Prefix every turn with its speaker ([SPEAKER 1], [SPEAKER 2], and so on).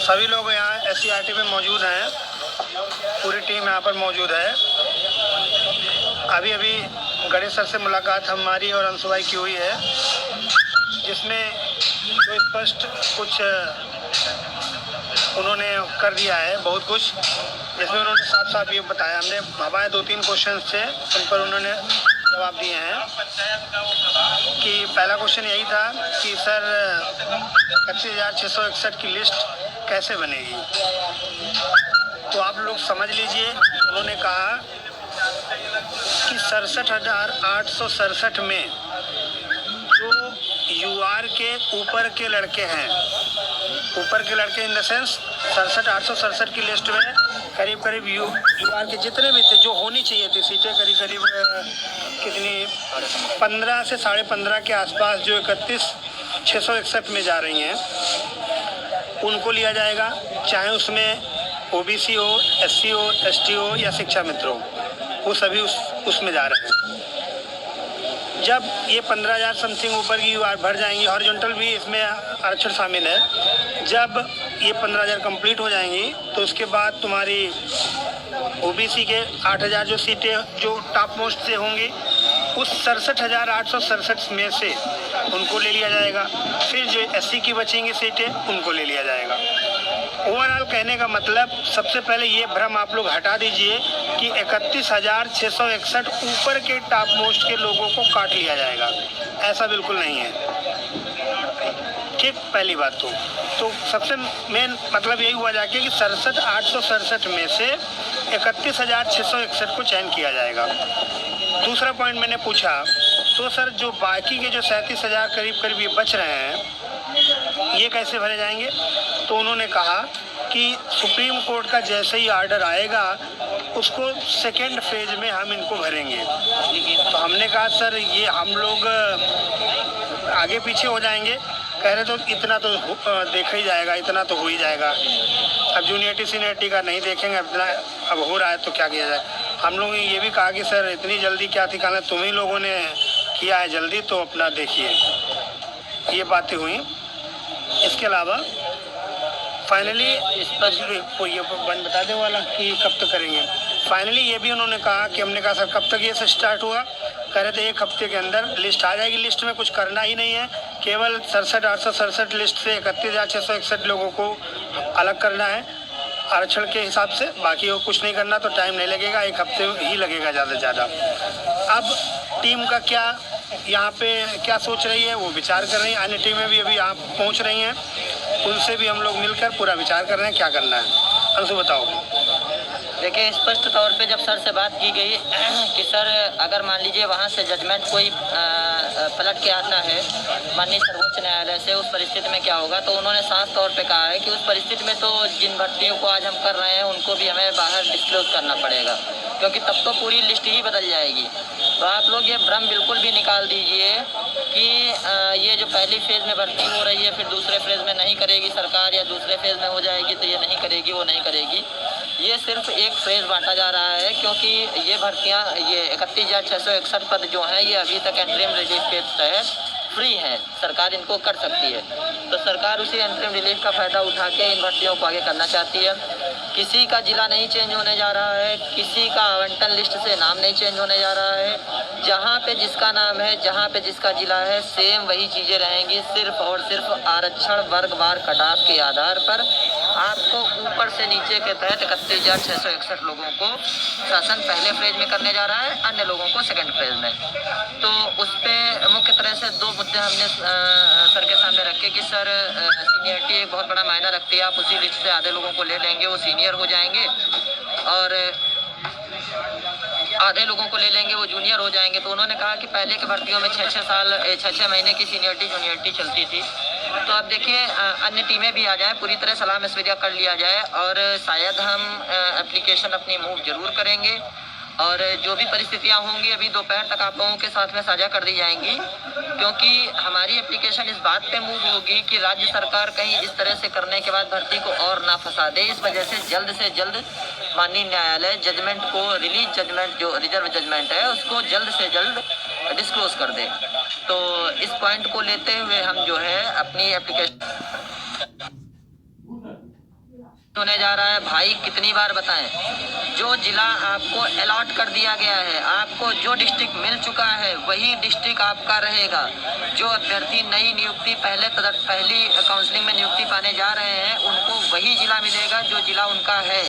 [SPEAKER 1] सभी लोग यहाँ SCRT में मौजूद हैं, पूरी टीम यहाँ पर मौजूद है। अभी अभी गणेश सर से मुलाकात हमारी और अंशु भाई की हुई है, जिसमें जो स्पष्ट कुछ उन्होंने कर दिया है, बहुत कुछ, जिसमें उन्होंने साफ साफ ये बताया। हमने हमारे 2-3 क्वेश्चन थे, उन पर उन्होंने जवाब दिए हैं। कि पहला क्वेश्चन यही था कि सर 31,661 की लिस्ट कैसे बनेगी। तो आप लोग समझ लीजिए, उन्होंने कहा कि 67,867 में जो UR के ऊपर के लड़के हैं, ऊपर के लड़के इन द सेंस 67,867 की लिस्ट में करीब करीब UR के जितने भी थे, जो होनी चाहिए थी सीटें, करीब करीब कितनी 15 से 15.5 के आसपास, जो 31,661 में जा रही हैं, उनको लिया जाएगा। चाहे उसमें OBC हो, SC हो, ST हो या शिक्षा मित्र हो, वो सभी उसमें जा रहे हैं। जब ये 15,000 समथिंग ऊपर की UR भर जाएंगी, हॉरिजॉन्टल भी इसमें आरक्षण शामिल है। जब ये 15,000 कंप्लीट हो जाएंगी तो उसके बाद तुम्हारी OBC के 8,000 जो सीटें जो टॉप मोस्ट से होंगी, उस 67,867 में से उनको ले लिया जाएगा। फिर जो SC की बचेंगी सीटें, उनको ले लिया जाएगा। ओवरऑल कहने का मतलब, सबसे पहले ये भ्रम आप लोग हटा दीजिए कि 31,661 ऊपर के टॉप मोस्ट के लोगों को काट लिया जाएगा। ऐसा बिल्कुल नहीं है, ठीक। पहली बात तो सबसे मेन मतलब यही हुआ जाके कि 67,867 में से 31,661 को चयन किया जाएगा। दूसरा पॉइंट मैंने पूछा, तो सर जो बाकी के जो 37,000 करीब करीब ये बच रहे हैं, ये कैसे भरे जाएंगे। तो उन्होंने कहा कि सुप्रीम कोर्ट का जैसे ही ऑर्डर आएगा, उसको सेकेंड फेज में हम इनको भरेंगे। तो हमने कहा सर ये हम लोग आगे पीछे हो जाएंगे। कह रहे तो इतना तो देखा ही जाएगा, इतना तो हो ही जाएगा। अब जूनियरिटी सीनियरिटी का नहीं देखेंगे, अब हो रहा है तो क्या किया जाए। हम लोगों ने ये भी कहा कि सर इतनी जल्दी क्या थी, कहना तुम ही लोगों ने किया है जल्दी, तो अपना देखिए। ये बातें हुई। इसके अलावा फाइनली इस पर ये बता दे वाला कि कब तक करेंगे। फाइनली ये भी उन्होंने कहा कि हमने कहा सर कब तक ये से स्टार्ट हुआ। कह रहे थे 1 हफ्ते के अंदर लिस्ट आ जाएगी। लिस्ट में कुछ करना ही नहीं है, केवल 67,867 लिस्ट से 31,661 लोगों को अलग करना है आरक्षण के हिसाब से। बाकी वो कुछ नहीं करना, तो टाइम नहीं लगेगा, 1 हफ्ते ही लगेगा ज़्यादा से ज़्यादा। अब टीम का क्या यहाँ पे क्या सोच रही है, वो विचार कर रही है। अन्य टीमें भी अभी यहाँ पहुँच रही हैं, उनसे भी हम लोग मिलकर पूरा विचार कर रहे हैं क्या करना है। अंशु बताओ।
[SPEAKER 2] देखिए, स्पष्ट तौर पे जब सर से बात की गई कि सर अगर मान लीजिए वहाँ से जजमेंट कोई पलट के आता है माननीय सर्वोच्च न्यायालय से, उस परिस्थिति में क्या होगा, तो उन्होंने साफ तौर पे कहा है कि उस परिस्थिति में तो जिन भर्तियों को आज हम कर रहे हैं उनको भी हमें बाहर डिस्क्लोज करना पड़ेगा, क्योंकि तब तो पूरी लिस्ट ही बदल जाएगी। तो आप लोग ये भ्रम बिल्कुल भी निकाल दीजिए कि ये जो पहली फेज़ में भर्ती हो रही है फिर दूसरे फेज़ में नहीं करेगी सरकार, या दूसरे फेज़ में हो जाएगी तो ये नहीं करेगी, वो नहीं करेगी। ये सिर्फ एक फेज़ बांटा जा रहा है, क्योंकि ये भर्तियाँ, ये 31,661 पद जो हैं, ये अभी तक एंट्रीम रिलीफ के तहत फ्री है, सरकार इनको कर सकती है। तो सरकार उसी एंट्रीम रिलीफ का फ़ायदा उठा के इन भर्तियों को आगे करना चाहती है। किसी का जिला नहीं चेंज होने जा रहा है, किसी का आवंटन लिस्ट से नाम नहीं चेंज होने जा रहा है। जहाँ पे जिसका नाम है, जहाँ पे जिसका जिला है, सेम वही चीज़ें रहेंगी। सिर्फ और सिर्फ आरक्षण वर्गवार कटाव के आधार पर आपको ऊपर से नीचे के तहत 31,661 लोगों को शासन पहले फेज में करने जा रहा है, अन्य लोगों को सेकंड फेज में। तो उस पर मुख्य तरह से 2 मुद्दे हमने सर के सामने रखे कि सर सीनियरिटी एक बहुत बड़ा मायना रखती है। आप उसी लिस्ट से आधे लोगों को ले लेंगे, वो सीनियर हो जाएंगे, और आधे लोगों को ले लेंगे, वो जूनियर हो जाएंगे। तो उन्होंने कहा कि पहले के भर्तियों में 6-6 महीने की सीनियरिटी जूनियरिटी चलती थी। तो अब देखिए, अन्य टीमें भी आ जाएं, पूरी तरह सलाह मशवरा कर लिया जाए, और शायद हम एप्लीकेशन अपनी मूव जरूर करेंगे, और जो भी परिस्थितियां होंगी अभी दोपहर तक आप लोगों के साथ में साझा कर दी जाएंगी, क्योंकि हमारी एप्लीकेशन इस बात पे मूव होगी कि राज्य सरकार कहीं इस तरह से करने के बाद भर्ती को और ना फंसा दे। इस वजह से जल्द माननीय न्यायालय जजमेंट को, रिलीज जजमेंट जो रिजर्व जजमेंट है, उसको जल्द से जल्द डिस्क्लोज कर दे। तो इस पॉइंट को लेते हुए हम जो है अपनी एप्लीकेशन होने जा रहा है। भाई कितनी बार बताएं, जो जिला आपको अलॉट कर दिया गया है, आपको जो डिस्ट्रिक्ट मिल चुका है वही डिस्ट्रिक्ट आपका रहेगा। जो अभ्यर्थी नई नियुक्ति पहली काउंसलिंग में नियुक्ति पाने जा रहे हैं उनको वही जिला मिलेगा जो जिला उनका है।